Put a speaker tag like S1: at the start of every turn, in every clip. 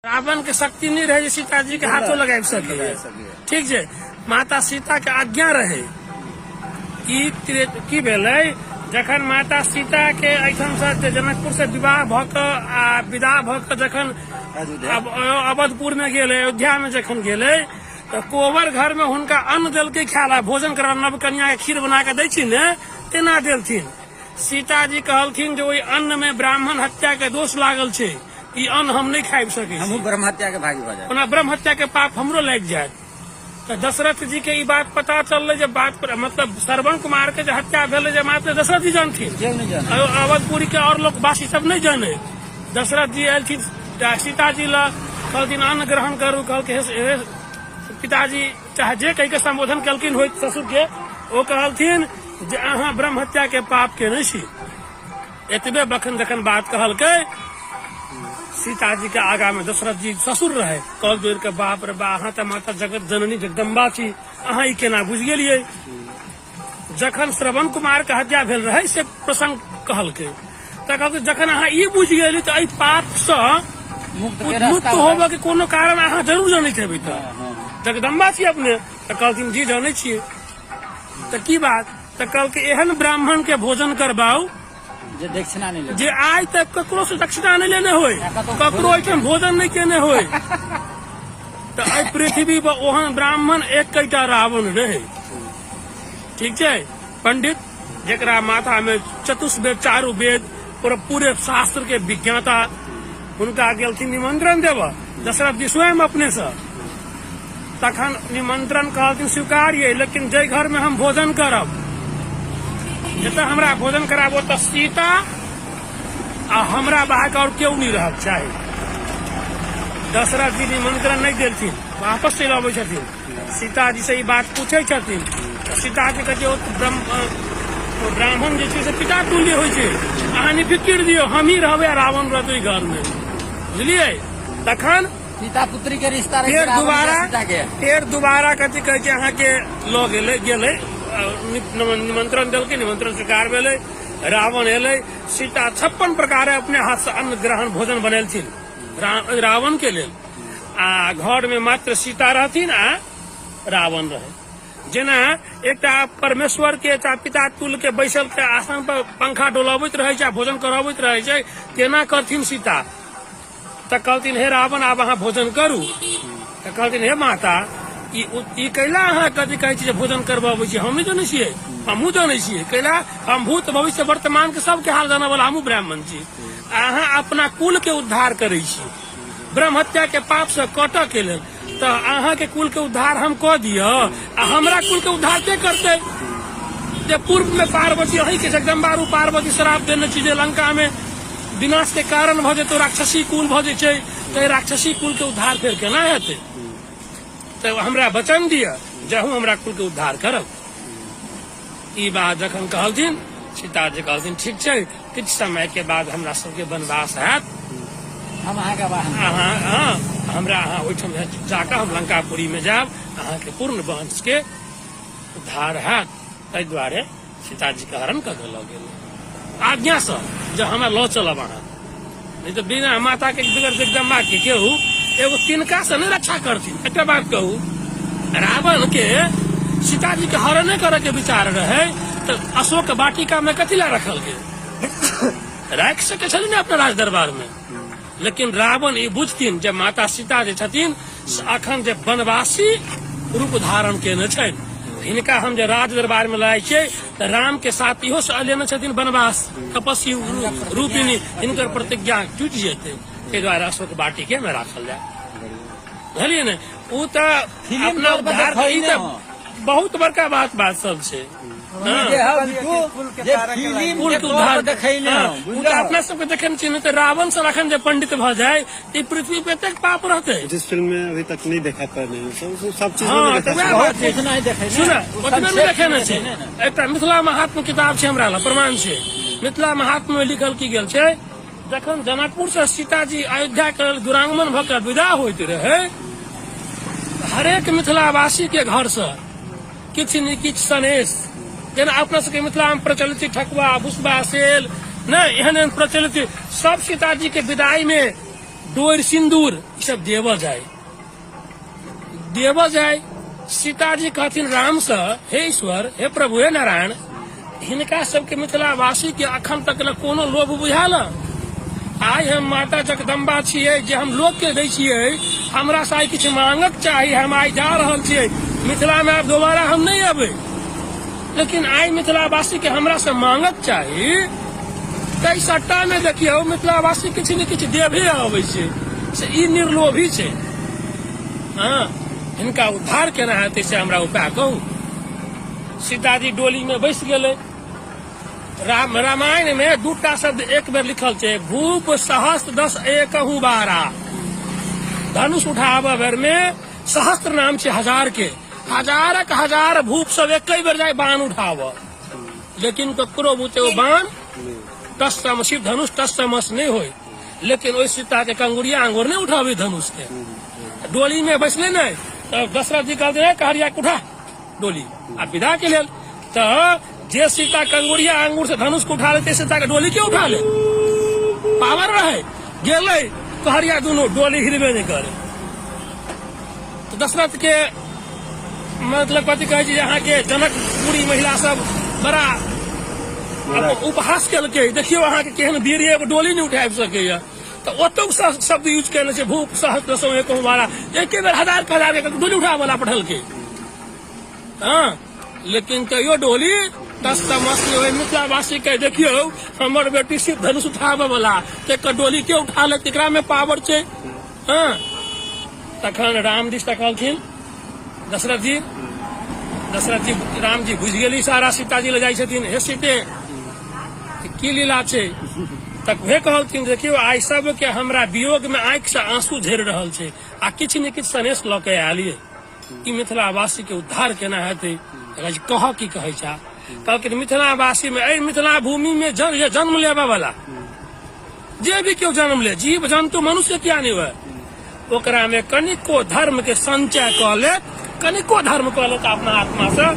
S1: रावण के शक्ति नहीं रहे सीता जी के हाथों लगा सके। ठीक है, माता सीता के आज्ञा रहे की भेलै जखन माता सीता के एठन से जनकपुर से विवाह विदा भ जखन अवधपुर में गेले, अयोध्या में जखन गेले तो कोबर घर में हुनका अन्न दल के खायला भोजन करा नव कन्या के खीर बना के दै छिन तेना देलथिन। सीता जी कहलथिन जो ओहि अन्न में ब्राह्मण हत्या के दोष लागल छे, ई अन्न हम नहीं खाइ सके,
S2: हम ब्रह्म हत्या के भागी भऽ
S1: जाए, ब्रह्म हत्या के पाप हमरो लग जाए। तो दशरथ जी के ई बात पता चल जब बात पर मतलब श्रवण कुमार के जो हत्या भेल मात्र दशरथ जी जानथिन, अवधपुरी के और लोग बासी सब नहीं जाने। दशरथ जी आयल सीता जी ला कहलथिन अन्न ग्रहण करू, कहल पिताजी चाहे जे कह के संबोधन कलकिन हो ससुर के, वो कहलथिन जे अहाँ ब्रह्म हत्या के पाप के नहीं छी। एतबे बखन जखन बात कहलकै सीता जी के आगा में दशरथ जी ससुर रहे, कल जोड़ के बाप रे बा अहाँ तो माता जगत जननी जगदम्बा छी, अहाँ ई केना बुझ गेलियै। जखन श्रवण कुमार के हत्या भेल रहे से प्रसंग कहलकै त कहलकै जखन अहाँ ई बुझ गेली तो एहि पाप से मुक्त होबे के कोनो कारण अहाँ जरूर जानैत हेबै। तो जगदम्बा छी अपने, तो कहलथिन जी जानै छियै। तो की बात, तो कहलकै एहन ब्राह्मण के भोजन करबाऊ
S2: जे दक्षिणा नहीं ले,
S1: जे आज तक ककरो से दक्षिणा नहीं लेने होय, ककरो एठन भोजन नहीं केने होय। तो आई पृथ्वी पर ओहन ब्राह्मण एक कईटा रावण रहे। ठीक है, पंडित जेकरा माथा में चतुर्वेद चारू वेद पूरे शास्त्र के विज्ञाता, उनका गेलथिन निमंत्रण देव दशरथ जी स्वयं अपने से। तखन निमंत्रण कहलथिन स्वीकार्य, लेकिन जय घर में हम भोजन करब, जतऽ हमरा भोजन कराब ओतऽ सीता आ हमरा बाहर और क्यों नहीं रह चाहे। दशरथ जी निमंत्रण नहीं देलथिन, वापस चलि अबै छथिन। सीता जी से ई बात पूछे छथिन, सीता जी कहै ब्राह्मण जे छै से पिता तुल्य होइ छै, अहाँ निफिकिर दियौ, हम ही रहबै रावण रहतै घर में, बुझलियै। तखन
S2: सीता पुत्री के रिश्ता
S1: फेर दोबारा कथी कहै छै अहाँ के लऽ गेलै निमंत्रण दिल के, निमंत्रण स्वीकार भेलै, रावण एलै, सीता 56 प्रकार अपने हाथ से अन्न ग्रहण भोजन बनेलथिन रावण के लेल। आ घर में मात्र सीता रहथिन आ रावण रहे। जेना एकटा परमेश्वर के पिता तुल के बैसल के आसन पर पंखा डोलाबैत रहे छै, भोजन कराबैत रहे छै, केना करथिन सीता। तऽ कहलथिन हे रावण आब अहाँ भोजन करू। तऽ कहलथिन हे माता ई कैला अहाँ कथी कहै छी भोजन करबाबै छी, हम नहीं जानै छियै, हमहूँ जानै छियै। कैला हम भूत भविष्य वर्तमान के सबके हाल जाने वाला हमहूँ ब्राह्मण छी। अहाँ अपना कुल के उद्धार करै छी ब्रह्म हत्या के पाप से कटऽ के लेल, तो अहाँ के कुल के उद्धार हम कऽ दिय आ हमरा कुल के उद्धार के करतै। जे पूर्व में पार्वती अही के जगदम्बा रूप पार्वती श्राप देने छी जे लंका में विनाश के कारण भऽ जेतै, राक्षसी कुल भऽ जाइ छै, तो राक्षसी कुल के उद्धार फेर केना हेतै। तो हमरा वचन दिया जहू हमरा कुल के उद्धार करब। ई बात जखन कहलथिन सीता जी कहलथिन ठीक छै, किछ समय के बाद हमरा सबके वनवास हैत,
S2: हम
S1: हमरा अहाँ ओहिठाम जाकर हम लंकापुरी में जाब, अहाँ के पूर्ण वंश के उद्धार हैत। ताहि दुआरे सीता जी के हरण कर देल गेल आज्ञा से, जो हमरा लऽ चलब अहाँ, नहीं तो बिना माता के बिगर जगदम्बा के केहू एगो तिनका से नहीं रक्षा करथिन। एक बात कहू, रावण के सीता जी के हरण करे के विचार रहे तो अशोक वाटिका में कथी ला रखल गेल, राखि सके छलिन अपना राज दरबार में। लेकिन रावण ई बुझथिन जब माता सीता जे छथिन अखन जे वनवासी रूप धारण केने छै, हिनका हम जे राज दरबार में लाए छियै तो राम के साथ इहो से लेने छथिन वनवास तपस्वी रूपिणी, हिनकर प्रतिज्ञा टूटि जेतै। ताहि दुआरे अशोक वाटिके में राखल जाए, बुझलियै ने। ओ तो अपना उद्धार बहुत बड़का बात सब छै, अपना सबके देखे नहीं तो रावण से अखन जो पंडित भ जाए तो पृथ्वी पे तक पाप रहते।
S3: जिस फिल्म में अभी तक नहीं देखा पर सब चीज
S1: देखे। एक मिथिला महात्मा किताब छै हमरा लग प्रमाण छै। मिथिला महात्मा में लिखल की गेल छै, जखन जनकपुर से सीता जी अयोध्या के दुरागमन भऽ विदा होइत रहे, हरेक मिथिलावासी के घर से किछ न किछ सनेश, जेना अपना सबके मिथिला में प्रचलित ठकुआ भुसबा सेल न एहन प्रचलित सब सीता जी के विदाई में डोर सिंदूर ई सब देव जाय सीताजी कहथिन राम से, हे ईश्वर, हे प्रभु, हे नारायण, हिनका सबके मिथिलावासी के अखन तक न कोनो लोभ बुझायल। आइ हम माता जगदम्बा छियै जे हम लोग के दै छियै, हमरा से आइ किछु मांगक चाही, हम आइ जा रहल छियै मिथिला में, आब दोबारा हम नहीं अबै, लेकिन आइ मिथिलावासी के हमरा से मांगक चाही। तै सट्टा में देखियो मिथिलावासी किछु ने किछु देबे अबै छै, से ई निर्लोभी छै। हाँ, हिनका उद्धार केना हेतै से हमरा उपाय कहू। सीताजी डोली में बैस गेलै। रामायण में दूटा शब्द एक बेर लिखल छै, भूप सहस्त्र 10 एकहु बारा। धनुष उठाबऽ बेर में सहस्त्र नाम छै हजार के, हजारक हजार भूप सब एक बेर जाय बाण उठाबऽ, लेकिन ककरो बुते ओ बाण टस शिव धनुष टस समस नहीं होय। लेकिन ओहि सीता के कंगुरिया आंगुर नहीं उठाबे धनुष के। डोली में बैसले नहीं तो दशरथ जी कहते कहरिया उठा डोली आ विदा के लेल। तो जे सीता कंगुरिया आंगूर से धनुष को उठा लेते, सीता के डोली क्यों उठा ले? पावर रहे गेले कहरिया दोनों डोली हिलबे नहीं करे। तो दशरथ के मतलब कथी कहे छै, यहाँ के जनकपुरी महिला सब बड़ा उपहास केलकै, देखियो अहाँ के केहन वीर एगो डोली नहीं उठा सकैया। तो ओतुक शब्द यूज केने छै, भूप सहस्त्र 10 एकहु बारा, एके बेर हजार डोली उठा वाला पठलकै। हाँ, लेकिन तैयो डोली टस तमस नहीं होय। मिथिलावासी के देखियो हमर बेटी सिर्फ धनुष उठाबे वाला, तेकर डोली के उठा ले, तेकरा में पावर छै। हाँ, तखन राम जी कहलखिन, दशरथ जी राम जी बुझ गेली सारा, सीताजी ले जाइ छथिन, हे सीते की लीला छै। तक वे कहलथिन, देखियो आइ सब के हमरा वियोग में आंखि से आंसू झरि रहल छै, आ किछु ने किछु सनेश लऽ के आलिए, ई मिथिलावासी के उद्धार केना हेतै। कह की कहै छा? कहलखिन मिथिलावासी में, एहि मिथिला भूमि में जन्म लेबे वाला जे भी क्यों जन्म ले, जीव जंतु मनुष्य क्या नहीं हुए, ओकरा में कनिको धर्म के संचय कऽ ले, कनिको धर्म कऽ ले अपना आत्मा से,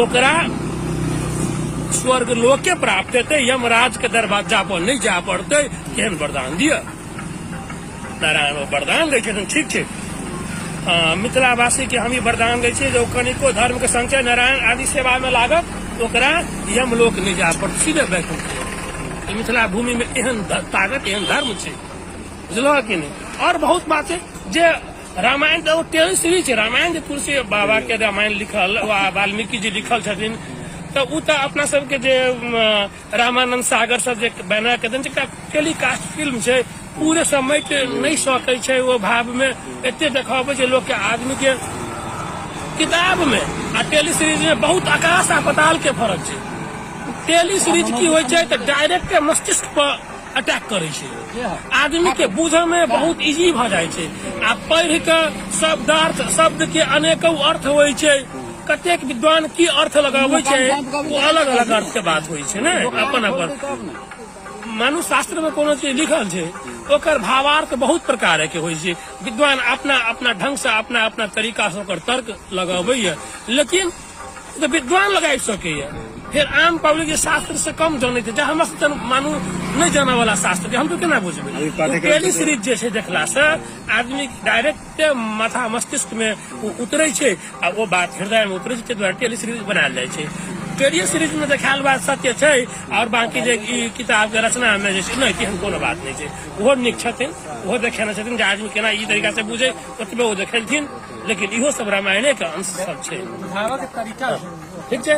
S1: ओकरा स्वर्ग लोक के प्राप्त हेतै, यमराज के दरवाजा पर नहीं जा पड़ते। केहन वरदान दिया नारायण, वो वरदान दै छथिन। ठीक छै, मिथिलावासी के हम ई वरदान दै छियै, जो कनिको धर्म के संचय नारायण आदि सेवा में लागत, ओकरा यमलोक नहीं जा पड़त, सीधे बैकुंठ। मिथिला भूमि में एहन ताकत, एहन धर्म छै, बुझल कि नहीं। और बहुत बात है जे रामायण तो टेल सीरीज है, रामायण तुलसी बाबा के रामायण लिखल, वाल्मीकि जी लिखल छथिन, तो उ तो अपना सबके जे रामानंद सागर सब जे बना के देन, टेलीकास्ट फिल्म छै, पूरे समय के नहीं सकै छै वो भाव में एते देखाबे छै लोग के, आदमी के किताब में आ टेली सीरीज में बहुत आकाश आ पाताल के फर्क छै। टेली सीरीज की होय छै तो डायरेक्ट मस्तिष्क पर अटैक करे छै, आदमी के बुझे में बहुत इजी भ जाय छै, आ पढ़ के शब्द के अनेकों अर्थ होय छै, कतेक विद्वान की अर्थ लगाबै छै, वो अलग अलग अर्थ के बात होय छै ने। अपन मानु शास्त्र में कोनो चीज लिखल छै, ओकर भावार्थ बहुत प्रकार के होय छै, विद्वान अपना अपना ढंग से अपना अपना तरीका से ओकर तर्क लगाबै, लेकिन तो विद्वान लगा सकैया। फिर आम पब्लिक के शास्त्र से कम जाने थे, हम मानू नहीं जाना वाला शास्त्र हम तो केना बुझबे। टेली सीरीज जे छै देखला से आदमी डायरेक्ट माथा मस्तिष्क में उतरे छै, आ वो बात हृदय में उतरे छै, द्वारा टेली सीरीज बनायल जाय छै। टेली सीरीज में देखायल बात सत्य छै, और बाकी जे किताब के रचना में जे छै नहीं तेहन कोनो बात नहीं छै, ओहो नीक छथिन, ओहो देखेने छथिन जे आदमी केना ई तरीका से बुझे, ओतबे ओ देखेलथिन। लेकिन इहो सब रामायणे के अंश सब छै, ठीक छै।